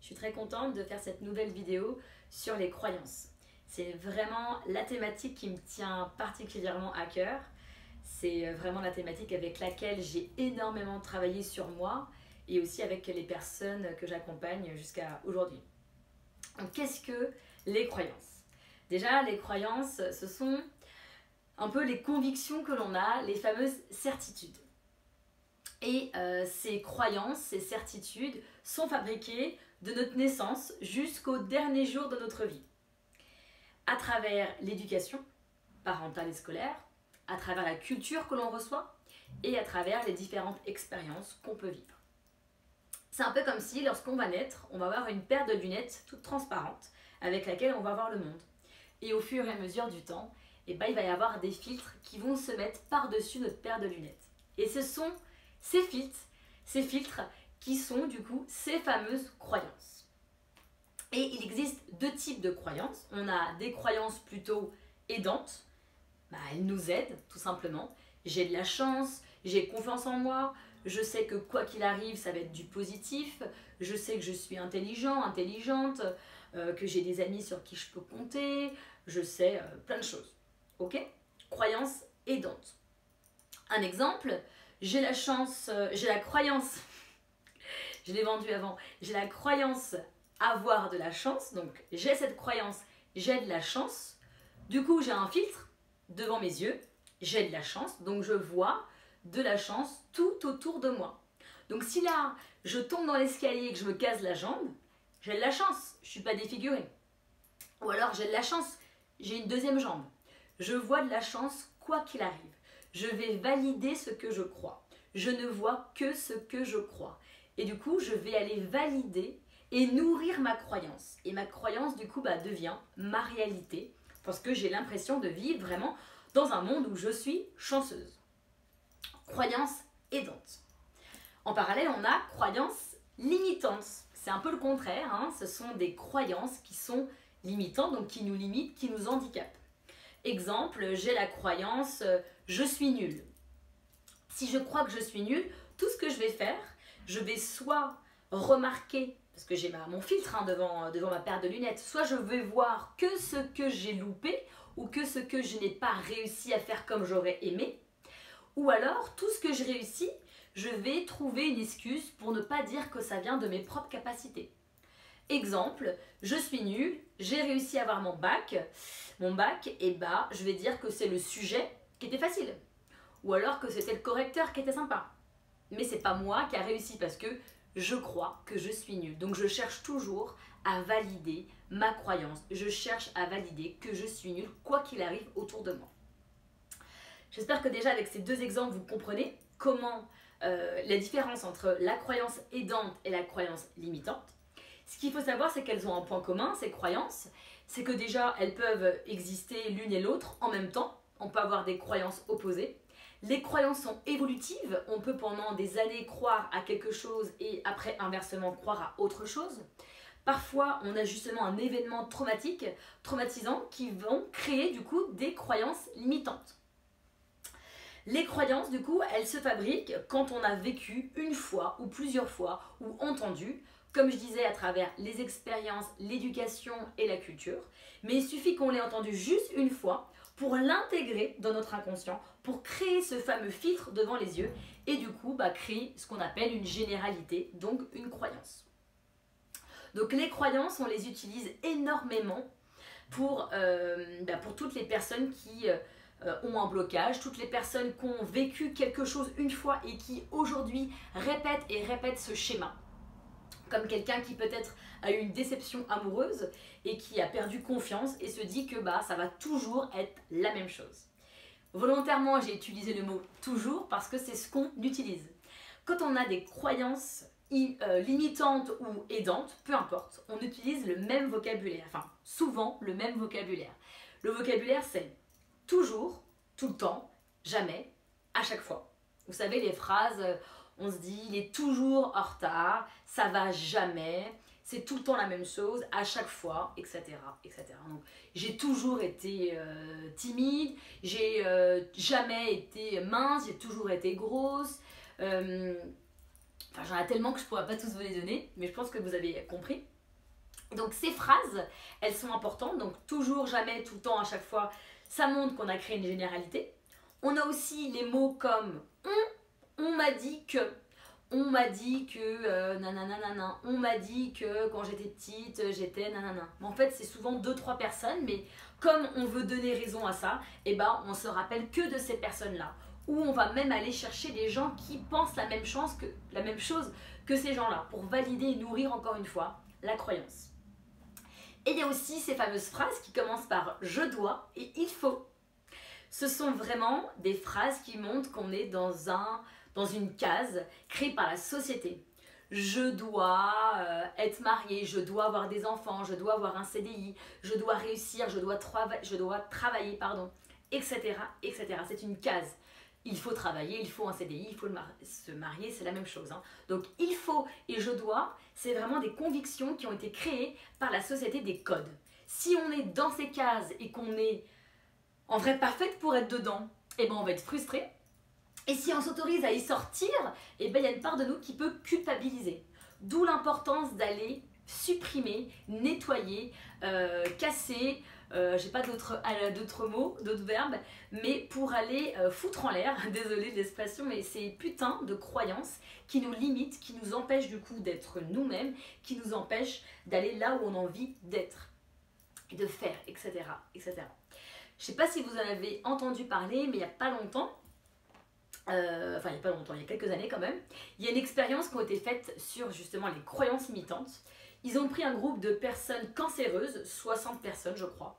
Je suis très contente de faire cette nouvelle vidéo sur les croyances. C'est vraiment la thématique qui me tient particulièrement à cœur. C'est vraiment la thématique avec laquelle j'ai énormément travaillé sur moi et aussi avec les personnes que j'accompagne jusqu'à aujourd'hui. Donc qu'est-ce que les croyances? Déjà, les croyances, ce sont un peu les convictions que l'on a, les fameuses certitudes. Et ces croyances, ces certitudes sont fabriquées de notre naissance jusqu'au dernier jour de notre vie. À travers l'éducation parentale et scolaire, à travers la culture que l'on reçoit et à travers les différentes expériences qu'on peut vivre. C'est un peu comme si lorsqu'on va naître, on va avoir une paire de lunettes toute transparente avec laquelle on va voir le monde. Et au fur et à mesure du temps, il va y avoir des filtres qui vont se mettre par-dessus notre paire de lunettes. Et ce sont ces filtres qui sont du coup ces fameuses croyances. Et il existe deux types de croyances. On a des croyances plutôt aidantes. Elles nous aident tout simplement. J'ai de la chance, j'ai confiance en moi, je sais que quoi qu'il arrive, ça va être du positif, je sais que je suis intelligent, intelligente, que j'ai des amis sur qui je peux compter, je sais plein de choses. Ok? Croyance aidante. Un exemple, j'ai la croyance, je l'ai vendu avant, j'ai la croyance avoir de la chance, donc j'ai cette croyance, j'ai de la chance, du coup j'ai un filtre devant mes yeux, j'ai de la chance, donc je vois de la chance tout autour de moi. Donc si là, je tombe dans l'escalier et que je me casse la jambe, j'ai de la chance, je ne suis pas défigurée. Ou alors j'ai de la chance, j'ai une deuxième jambe. Je vois de la chance quoi qu'il arrive. Je vais valider ce que je crois. Je ne vois que ce que je crois. Et du coup, je vais aller valider et nourrir ma croyance. Et ma croyance, du coup, devient ma réalité parce que j'ai l'impression de vivre vraiment dans un monde où je suis chanceuse. Croyance aidante. En parallèle, on a croyance limitante. C'est un peu le contraire, hein. Ce sont des croyances qui sont limitantes, donc qui nous limitent, qui nous handicapent. Exemple, j'ai la croyance je suis nulle. Si je crois que je suis nulle, tout ce que je vais faire, je vais soit remarquer, parce que j'ai mon filtre devant ma paire de lunettes, soit je vais voir que ce que j'ai loupé ou que ce que je n'ai pas réussi à faire comme j'aurais aimé, ou alors tout ce que je réussis, je vais trouver une excuse pour ne pas dire que ça vient de mes propres capacités. Exemple, je suis nulle, j'ai réussi à avoir mon bac, et je vais dire que c'est le sujet qui était facile. Ou alors que c'était le correcteur qui était sympa. Mais c'est pas moi qui a réussi parce que je crois que je suis nulle. Donc je cherche toujours à valider ma croyance. Je cherche à valider que je suis nulle quoi qu'il arrive autour de moi. J'espère que déjà avec ces deux exemples, vous comprenez comment la différence entre la croyance aidante et la croyance limitante. Ce qu'il faut savoir, c'est qu'elles ont un point commun, ces croyances, c'est que déjà, elles peuvent exister l'une et l'autre en même temps. On peut avoir des croyances opposées. Les croyances sont évolutives. On peut pendant des années croire à quelque chose et après, inversement, croire à autre chose. Parfois, on a justement un événement traumatisant qui vont créer du coup des croyances limitantes. Les croyances, du coup, elles se fabriquent quand on a vécu une fois ou plusieurs fois ou entendu, comme je disais, à travers les expériences, l'éducation et la culture. Mais il suffit qu'on l'ait entendu juste une fois pour l'intégrer dans notre inconscient, pour créer ce fameux filtre devant les yeux et du coup, créer ce qu'on appelle une généralité, donc une croyance. Donc les croyances, on les utilise énormément pour toutes les personnes qui ont un blocage, toutes les personnes qui ont vécu quelque chose une fois et qui aujourd'hui répètent ce schéma. Comme quelqu'un qui peut-être a eu une déception amoureuse et qui a perdu confiance et se dit que ça va toujours être la même chose. Volontairement, j'ai utilisé le mot « toujours » parce que c'est ce qu'on utilise. Quand on a des croyances limitantes ou aidantes, peu importe, on utilise le même vocabulaire, enfin souvent le même vocabulaire. Le vocabulaire c'est toujours, tout le temps, jamais, à chaque fois. Vous savez les phrases, on se dit il est toujours en retard, ça va jamais, c'est tout le temps la même chose, à chaque fois, etc. etc. Donc j'ai toujours été timide, j'ai jamais été mince, j'ai toujours été grosse. J'en ai tellement que je ne pourrais pas tous vous les donner, mais je pense que vous avez compris. Donc ces phrases, elles sont importantes, donc toujours, jamais, tout le temps, à chaque fois, ça montre qu'on a créé une généralité. On a aussi les mots comme on m'a dit que, nanana, on m'a dit que quand j'étais petite, j'étais nanana. Mais en fait, c'est souvent 2-3 personnes, mais comme on veut donner raison à ça, eh ben, on se rappelle que de ces personnes-là. Ou on va même aller chercher des gens qui pensent la même chose que ces gens-là, pour valider et nourrir encore une fois la croyance. Et il y a aussi ces fameuses phrases qui commencent par « je dois » et « il faut ». Ce sont vraiment des phrases qui montrent qu'on est dans une case créée par la société. Je dois être marié, je dois avoir des enfants, je dois avoir un CDI, je dois réussir, je dois travailler, etc. etc. C'est une case. Il faut travailler, il faut un CDI, il faut se marier, c'est la même chose. Hein. Donc il faut et je dois, c'est vraiment des convictions qui ont été créées par la société, des codes. Si on est dans ces cases et qu'on est en vrai pas faite pour être dedans, eh ben on va être frustré. Et si on s'autorise à y sortir, eh ben il y a une part de nous qui peut culpabiliser. D'où l'importance d'aller supprimer, nettoyer, casser, j'ai pas d'autres mots, d'autres verbes, mais pour aller foutre en l'air, désolé de l'expression, mais ces putains de croyances qui nous limitent, qui nous empêchent du coup d'être nous-mêmes, qui nous empêchent d'aller là où on a envie d'être, de faire, etc. etc. Je sais pas si vous en avez entendu parler, mais il n'y a pas longtemps, il y a quelques années quand même, il y a une expérience qui a été faite sur justement les croyances limitantes. Ils ont pris un groupe de personnes cancéreuses, 60 personnes je crois,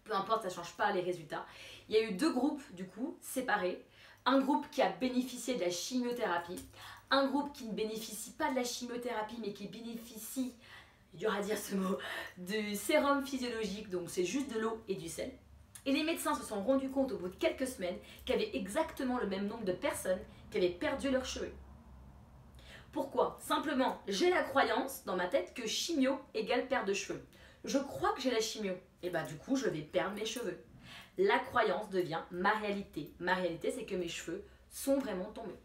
peu importe, ça ne change pas les résultats. Il y a eu 2 groupes du coup séparés, un groupe qui a bénéficié de la chimiothérapie, un groupe qui ne bénéficie pas de la chimiothérapie mais qui bénéficie, c'est dur à dire ce mot, du sérum physiologique, donc c'est juste de l'eau et du sel. Et les médecins se sont rendus compte au bout de quelques semaines qu'il y avait exactement le même nombre de personnes qui avaient perdu leurs cheveux. Pourquoi? Simplement, j'ai la croyance dans ma tête que chimio égale perte de cheveux. Je crois que j'ai la chimio, et bah du coup je vais perdre mes cheveux. La croyance devient ma réalité. Ma réalité, c'est que mes cheveux sont vraiment tombés.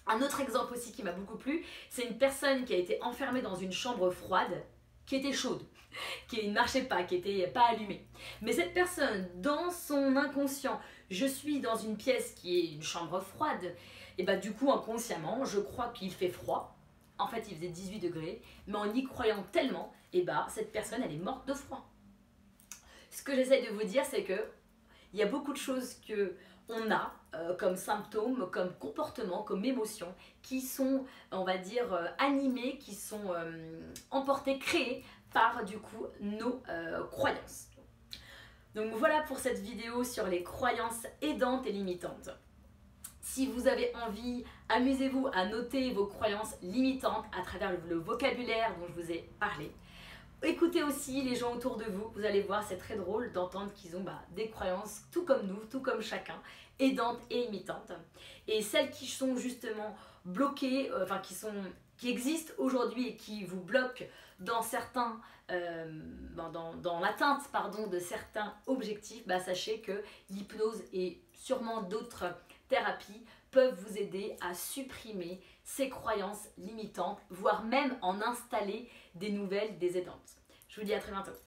Un autre exemple aussi qui m'a beaucoup plu, c'est une personne qui a été enfermée dans une chambre froide qui était chaude, qui ne marchait pas, qui n'était pas allumée. Mais cette personne, dans son inconscient, je suis dans une pièce qui est une chambre froide, et bah du coup inconsciemment, je crois qu'il fait froid. En fait, il faisait 18 degrés, mais en y croyant tellement, et bah cette personne, elle est morte de froid. Ce que j'essaie de vous dire, c'est que il y a beaucoup de choses que on a comme symptômes, comme comportements, comme émotions, qui sont, on va dire, animées, qui sont emportées, créées par du coup nos croyances. Donc voilà pour cette vidéo sur les croyances aidantes et limitantes. Si vous avez envie, amusez-vous à noter vos croyances limitantes à travers le vocabulaire dont je vous ai parlé. Écoutez aussi les gens autour de vous, vous allez voir, c'est très drôle d'entendre qu'ils ont des croyances tout comme nous, tout comme chacun, aidantes et limitantes. Et celles qui sont justement bloquées, qui existent aujourd'hui et qui vous bloquent dans dans l'atteinte de certains objectifs, sachez que l'hypnose et sûrement d'autres thérapies peuvent vous aider à supprimer ces croyances limitantes, voire même en installer des nouvelles, des aidantes. Je vous dis à très bientôt.